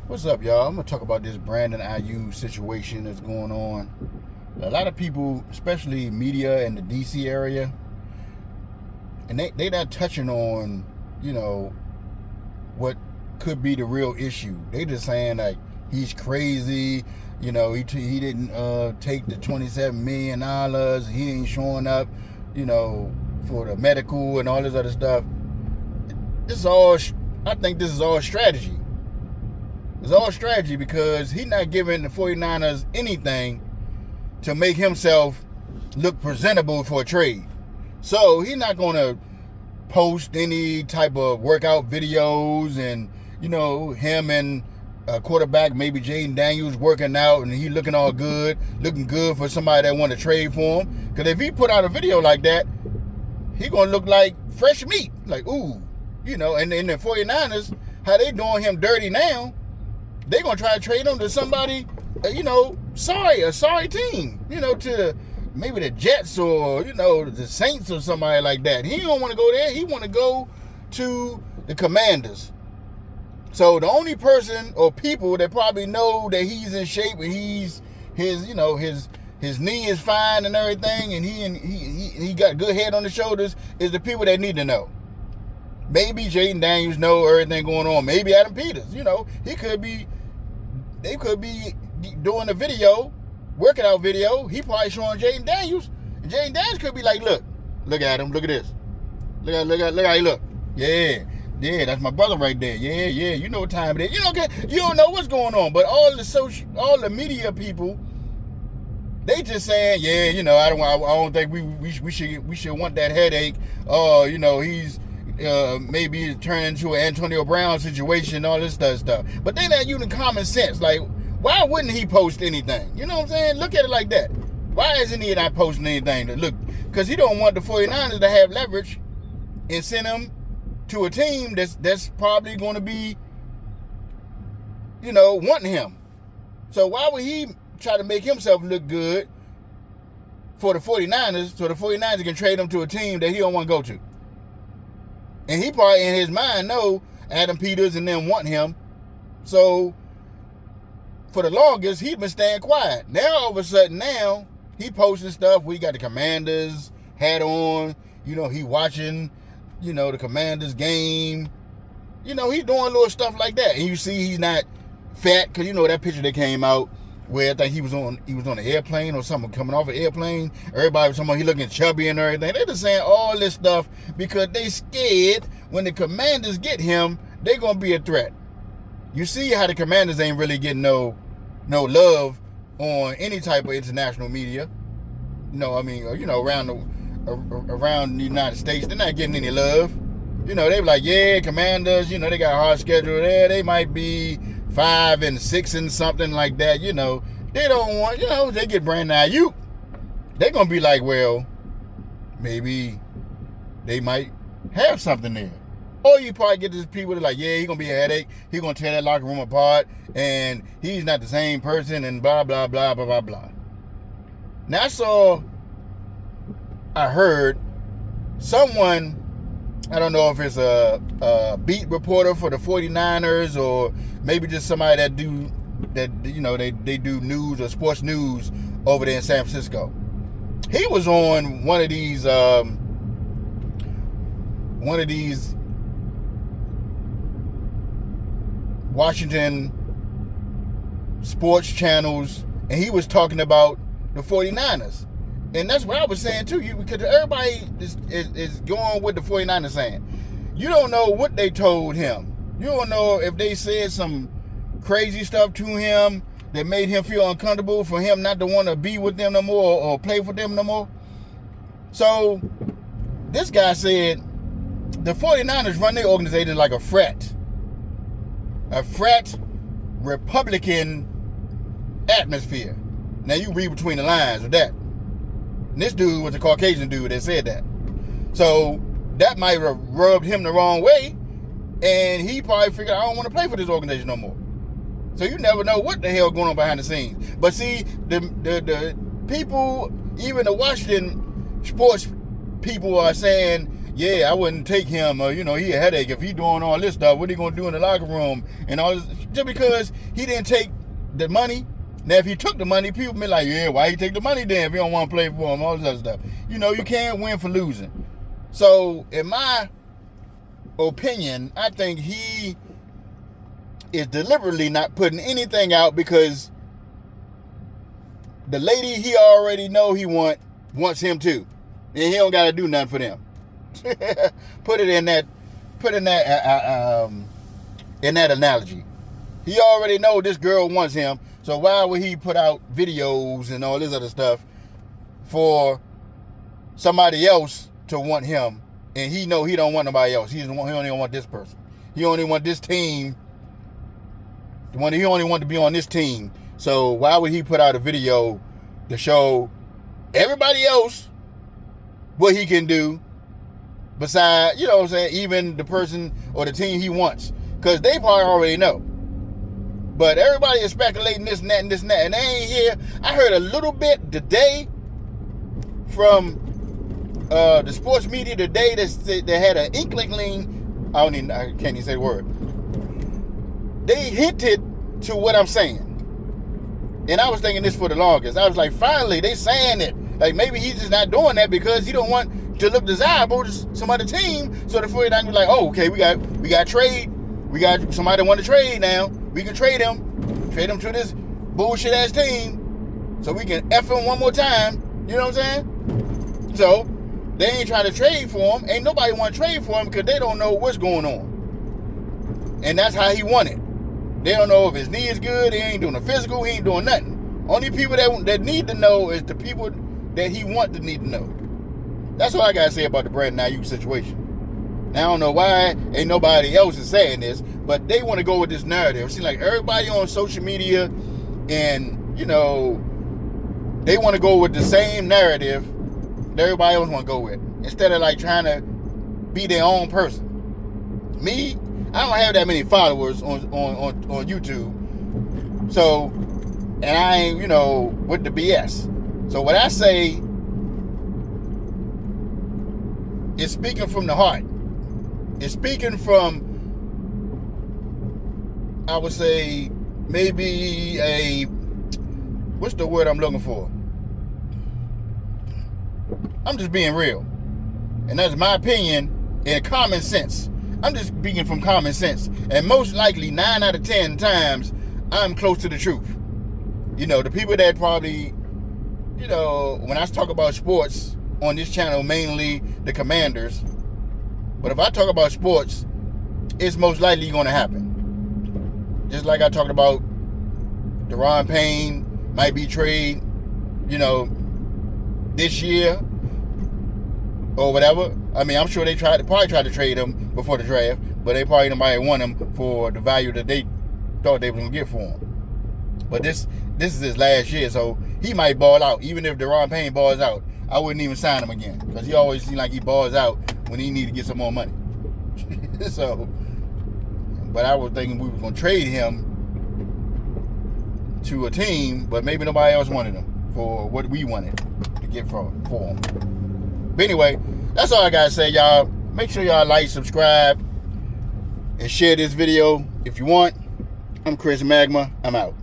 What's up, y'all? I'm gonna talk about this Brandon Aiyuk situation that's going on. A lot of people, especially media in the DC area, and they not touching on, what could be the real issue. They just saying like he's crazy. He didn't take the $27 million. He ain't showing up, for the medical and all this other stuff. I think this is all strategy. It's all strategy because he's not giving the 49ers anything to make himself look presentable for a trade. So he's not going to post any type of workout videos and, him and a quarterback, maybe Jaden Daniels, working out and he looking all good, looking good for somebody that want to trade for him. Because if he put out a video like that, he going to look like fresh meat. Like, ooh, and the 49ers, how they doing him dirty now, they're going to try to trade him to somebody, a sorry team, to maybe the Jets or, the Saints or somebody like that. He don't want to go there. He want to go to the Commanders. So the only person or people that probably know that he's in shape and his knee is fine and everything and he got good head on his shoulders is the people that need to know. Maybe Jaden Daniels know everything going on. Maybe Adam Peters, they could be doing a video, working out video. He probably showing Jaden Daniels. And Jaden Daniels could be like, look at him. Look at this. Look how he look. Yeah, that's my brother right there. Yeah, you know what time it is. You don't know what's going on. But all the media people, they just saying, I don't think we should want that headache. He's maybe turn into an Antonio Brown situation, all this stuff. But they not using common sense. Like, why wouldn't he post anything? You know what I'm saying? Look at it like that. Why isn't he not posting anything? Because he don't want the 49ers to have leverage and send him to a team that's probably going to be, wanting him. So why would he try to make himself look good for the 49ers so the 49ers can trade him to a team that he don't want to go to? And he probably in his mind know Adam Peters and them want him. So for the longest, he's been staying quiet. Now all of a sudden now he posting stuff. We got the Commanders hat on. He watching, the Commanders game. He's doing little stuff like that. And you see he's not fat because that picture that came out where I think he was on an airplane or something, coming off an airplane. Everybody was talking about he looking chubby and everything. They're just saying all this stuff because they scared when the Commanders get him, they're going to be a threat. You see how the Commanders ain't really getting no love on any type of international media. Around the United States, they're not getting any love. They be like, yeah, Commanders, they got a hard schedule there. They might be 5-6 and something like that. They don't want, they get Brandon Aiyuk. They're going to be like, well, maybe they might have something there. Or you probably get these people that are like, yeah, he's going to be a headache. He's going to tear that locker room apart. And he's not the same person and blah, blah, blah, blah, blah, blah. Now I heard someone, I don't know if it's a beat reporter for the 49ers or maybe just somebody that they do news or sports news over there in San Francisco. He was on one of these Washington sports channels, and he was talking about the 49ers. And that's what I was saying too, because everybody is going with the 49ers saying. You don't know what they told him. You don't know if they said some crazy stuff to him that made him feel uncomfortable for him not to want to be with them no more or play for them no more. So this guy said the 49ers run their organization like a frat Republican atmosphere. Now you read between the lines of that. And this dude was a Caucasian dude that said that. So that might have rubbed him the wrong way. And he probably figured, I don't want to play for this organization no more. So you never know what the hell going on behind the scenes. But see, the people, even the Washington sports people are saying, yeah, I wouldn't take him. He a headache if he doing all this stuff. What he gonna do in the locker room and all this? Just because he didn't take the money. Now, if he took the money, people be like, yeah, why he take the money then if he don't want to play for him? All this other stuff. You can't win for losing. So, in my opinion, I think he is deliberately not putting anything out because the lady he already know he wants him too, and he don't got to do nothing for them. Put in that analogy. He already know this girl wants him, so why would he put out videos and all this other stuff for somebody else to want him? And he know he don't want nobody else. He only want this person. He only want this team. He only want to be on this team. So why would he put out a video to show everybody else what he can do besides, what I'm saying, even the person or the team he wants? Because they probably already know. But everybody is speculating this and that and this and that. And they ain't here. I heard a little bit today from the sports media today that had an inkling. I can't even say the word. They hinted to what I'm saying. And I was thinking this for the longest. I was like, finally, they saying it. Like, maybe he's just not doing that because he don't want to look desirable to some other team. So the 49ers be like, oh, okay, we got trade. We got somebody want to trade now. We can trade him to this bullshit ass team so we can F him one more time. You know what I'm saying? So they ain't trying to trade for him. Ain't nobody want to trade for him because they don't know what's going on. And that's how he won it. They don't know if his knee is good. He ain't doing a physical. He ain't doing nothing. Only people that need to know is the people that he want to need to know. That's what I got to say about the Brandon Aiyuk situation. Now, I don't know why ain't nobody else is saying this, but they want to go with this narrative. It seems like everybody on social media and, they want to go with the same narrative that everybody else want to go with. Instead of, like, trying to be their own person. Me, I don't have that many followers on YouTube. So, and I ain't, with the BS. So what I say is speaking from the heart. It's speaking from, I would say, maybe what's the word I'm looking for? I'm just being real. And that's my opinion and common sense. I'm just speaking from common sense. And most likely, 9 out of 10 times, I'm close to the truth. The people that probably, when I talk about sports on this channel, mainly the Commanders, but if I talk about sports, it's most likely going to happen. Just like I talked about Deron Payne might be traded, this year or whatever. I mean, I'm sure they probably tried to trade him before the draft, but they probably nobody want him for the value that they thought they were going to get for him. But this is his last year, so he might ball out. Even if Deron Payne balls out, I wouldn't even sign him again because he always seems like he balls out when he need to get some more money. So, but I was thinking we were going to trade him to a team, but maybe nobody else wanted him for what we wanted to get for him. But anyway, that's all I got to say, y'all. Make sure y'all like, subscribe, and share this video if you want. I'm Chris Magma. I'm out.